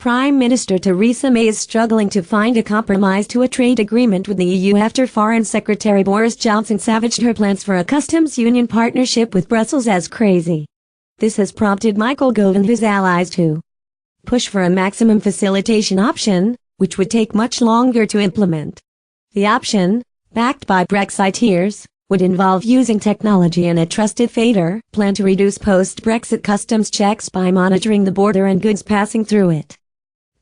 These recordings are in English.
Prime Minister Theresa May is struggling to find a compromise to a trade agreement with the EU after Foreign Secretary Boris Johnson savaged her plans for a customs union partnership with Brussels as crazy. This has prompted Michael Gove and his allies to push for a maximum facilitation option, which would take much longer to implement. The option, backed by Brexiteers, would involve using technology and a trusted fader plan to reduce post-Brexit customs checks by monitoring the border and goods passing through it.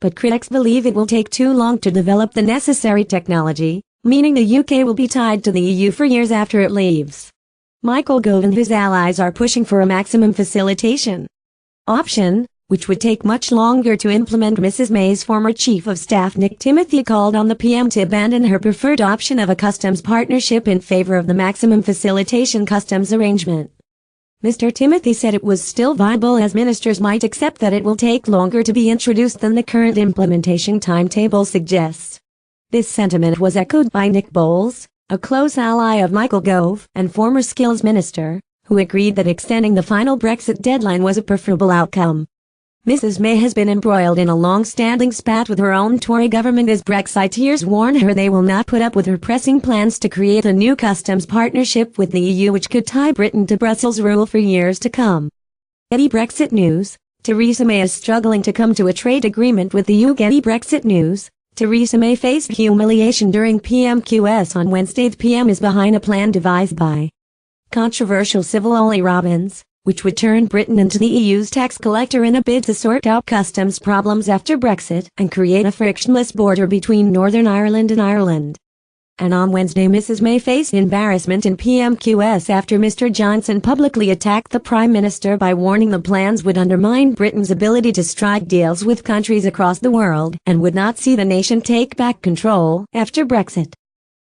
But critics believe it will take too long to develop the necessary technology, meaning the UK will be tied to the EU for years after it leaves. Michael Gove and his allies are pushing for a maximum facilitation option, which would take much longer to implement. Mrs. May's former Chief of Staff Nick Timothy called on the PM to abandon her preferred option of a customs partnership in favor of the maximum facilitation customs arrangement. Mr. Timothy said it was still viable as ministers might accept that it will take longer to be introduced than the current implementation timetable suggests. This sentiment was echoed by Nick Bowles, a close ally of Michael Gove and former Skills Minister, who agreed that extending the final Brexit deadline was a preferable outcome. Mrs. May has been embroiled in a long-standing spat with her own Tory government as Brexiteers warn her they will not put up with her pressing plans to create a new customs partnership with the EU which could tie Britain to Brussels rule for years to come. Getty Brexit News, Theresa May is struggling to come to a trade agreement with the EU. Getty Brexit News, Theresa May faced humiliation during PMQS on Wednesday. The PM is behind a plan devised by controversial civil Ollie Robbins, which would turn Britain into the EU's tax collector in a bid to sort out customs problems after Brexit and create a frictionless border between Northern Ireland and Ireland. And on Wednesday Mrs. May faced embarrassment in PMQS after Mr. Johnson publicly attacked the Prime Minister by warning the plans would undermine Britain's ability to strike deals with countries across the world and would not see the nation take back control after Brexit.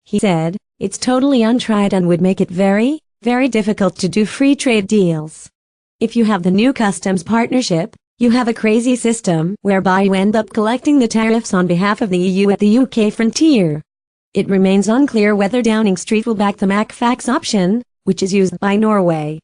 He said, "It's totally untried and would make it very, very difficult to do free trade deals. If you have the new customs partnership, you have a crazy system whereby you end up collecting the tariffs on behalf of the EU at the UK frontier." It remains unclear whether Downing Street will back the MacFax option, which is used by Norway.